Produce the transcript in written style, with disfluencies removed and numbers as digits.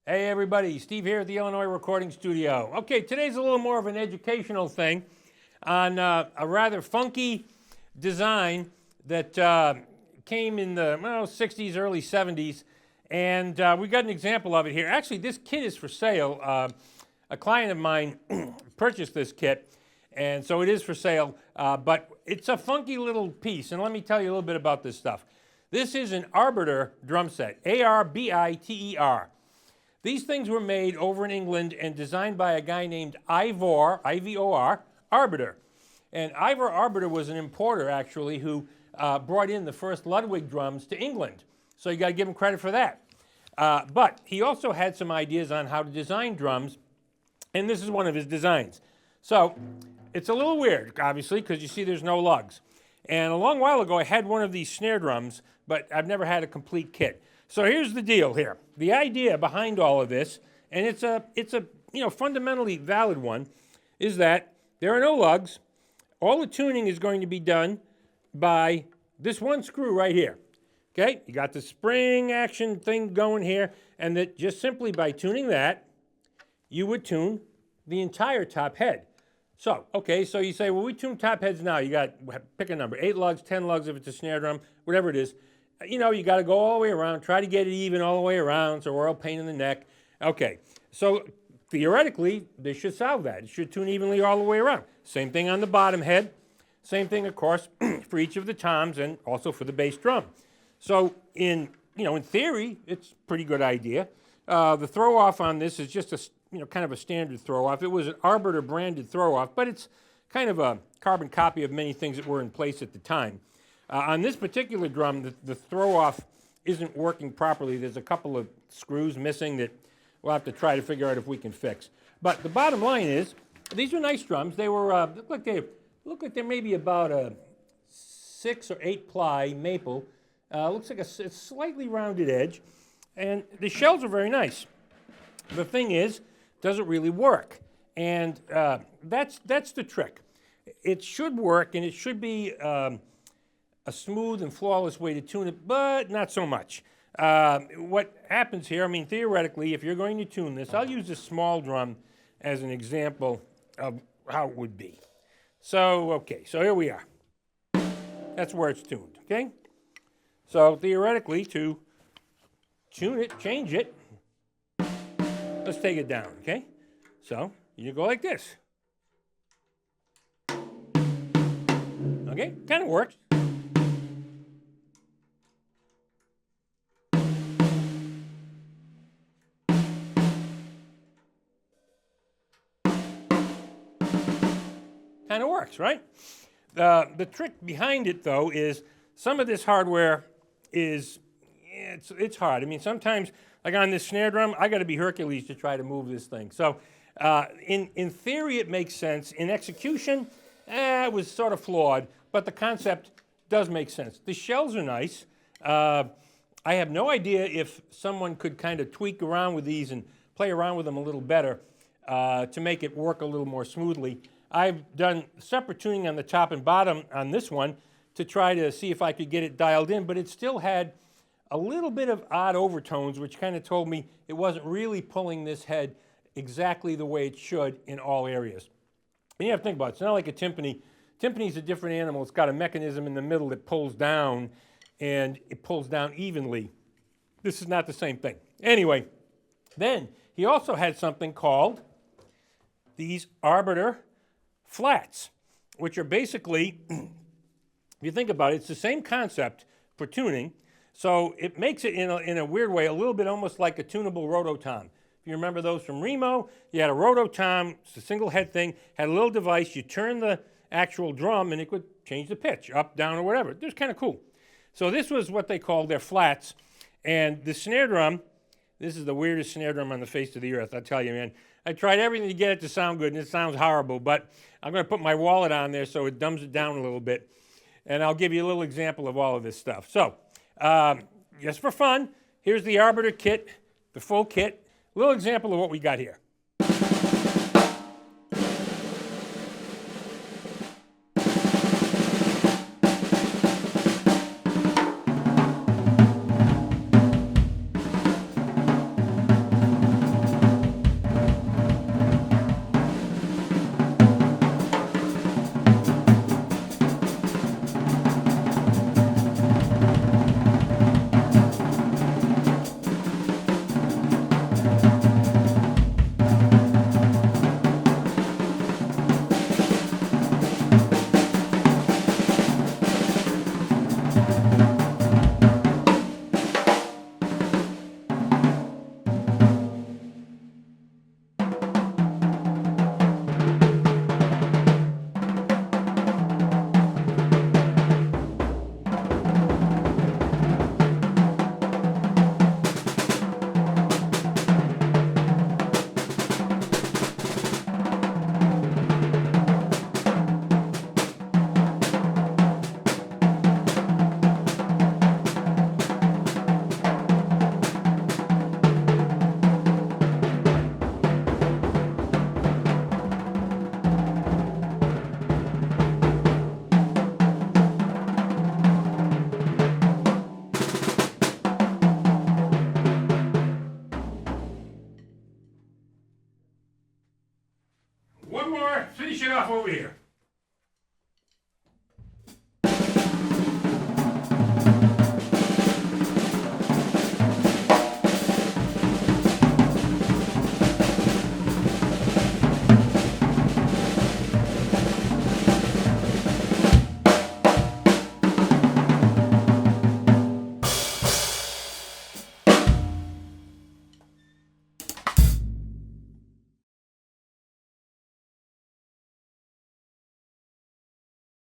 Hey everybody, Steve here at the Illinois Recording Studio. Okay, today's a little more of an educational thing on a rather funky design that came in the 60s, early 70s, and we got an example of it here. Actually, this kit is for sale. A client of mine purchased this kit, and so it is for sale, but it's a funky little piece, and let me tell you a little bit about this stuff. This is an Arbiter drum set, A-R-B-I-T-E-R. These things were made over in England and designed by a guy named Ivor, I-V-O-R, Arbiter. And Ivor Arbiter was an importer, actually, who brought in the first Ludwig drums to England. So you got to give him credit for that. But he also had some ideas on how to design drums, and this is one of his designs. So it's a little weird, obviously, because you see there's no lugs. And a long while ago, I had one of these snare drums, but I've never had a complete kit. So here's the deal here. The idea behind all of this, and it's a fundamentally valid one, is that there are no lugs. All the tuning is going to be done by this one screw right here. Okay, you got the spring action thing going here, and that just simply by tuning that, you would tune the entire top head. So, okay, so you say, well, we tune top heads now. You got, pick a number, 8 lugs, 10 lugs if it's a snare drum, whatever it is. You know, you got to go all the way around, try to get it even all the way around, so we're all pain in the neck. Okay, so theoretically, this should solve that. It should tune evenly all the way around. Same thing on the bottom head. Same thing, of course, for each of the toms and also for the bass drum. So in theory, it's a pretty good idea. The throw-off on this is just a, kind of a standard throw-off. It was an Arbiter branded throw-off, but it's kind of a carbon copy of many things that were in place at the time. On this particular drum, the throw-off isn't working properly. There's a couple of screws missing that we'll have to try to figure out if we can fix. But the bottom line is, these are nice drums. They were look like they're maybe about a 6 or 8 ply maple. Looks like a slightly rounded edge, and the shells are very nice. The thing is, does it really work? And that's the trick. It should work, and it should be a smooth and flawless way to tune it, but not so much. What happens here, I mean, theoretically, if you're going to tune this, I'll use this small drum as an example of how it would be. So, okay, so here we are. That's where it's tuned, okay? So, theoretically, to tune it, change it, let's take it down, okay? So, you go like this. Okay, kind of works. Kind of works, right? The trick behind it, though, is some of this hardware is, it's hard. I mean, sometimes, like on this snare drum, I got to be Hercules to try to move this thing. So in theory, it makes sense. In execution, it was sort of flawed, but the concept does make sense. The shells are nice. I have no idea if someone could kind of tweak around with these and play around with them a little better to make it work a little more smoothly. I've done separate tuning on the top and bottom on this one to try to see if I could get it dialed in, but it still had a little bit of odd overtones, which kind of told me it wasn't really pulling this head exactly the way it should in all areas. And you have to think about it. It's not like a timpani. Timpani's a different animal. It's got a mechanism in the middle that pulls down, and it pulls down evenly. This is not the same thing. Anyway, then he also had something called these Arbiter FLATS, which are basically, if you think about it, it's the same concept for tuning. So it makes it, in a weird way, a little bit almost like a tunable rototom. If you remember those from Remo, you had a rototom, it's a single head thing, had a little device, you turn the actual drum and it could change the pitch, up, down, or whatever. It was kind of cool. So this was what they called their FLATS. And the snare drum, this is the weirdest snare drum on the face of the earth, I tell you, man. I tried everything to get it to sound good, and it sounds horrible, but I'm going to put my wallet on there so it dumbs it down a little bit, and I'll give you a little example of all of this stuff. So, just for fun, here's the Arbiter kit, the full kit. A little example of what we got here. over here.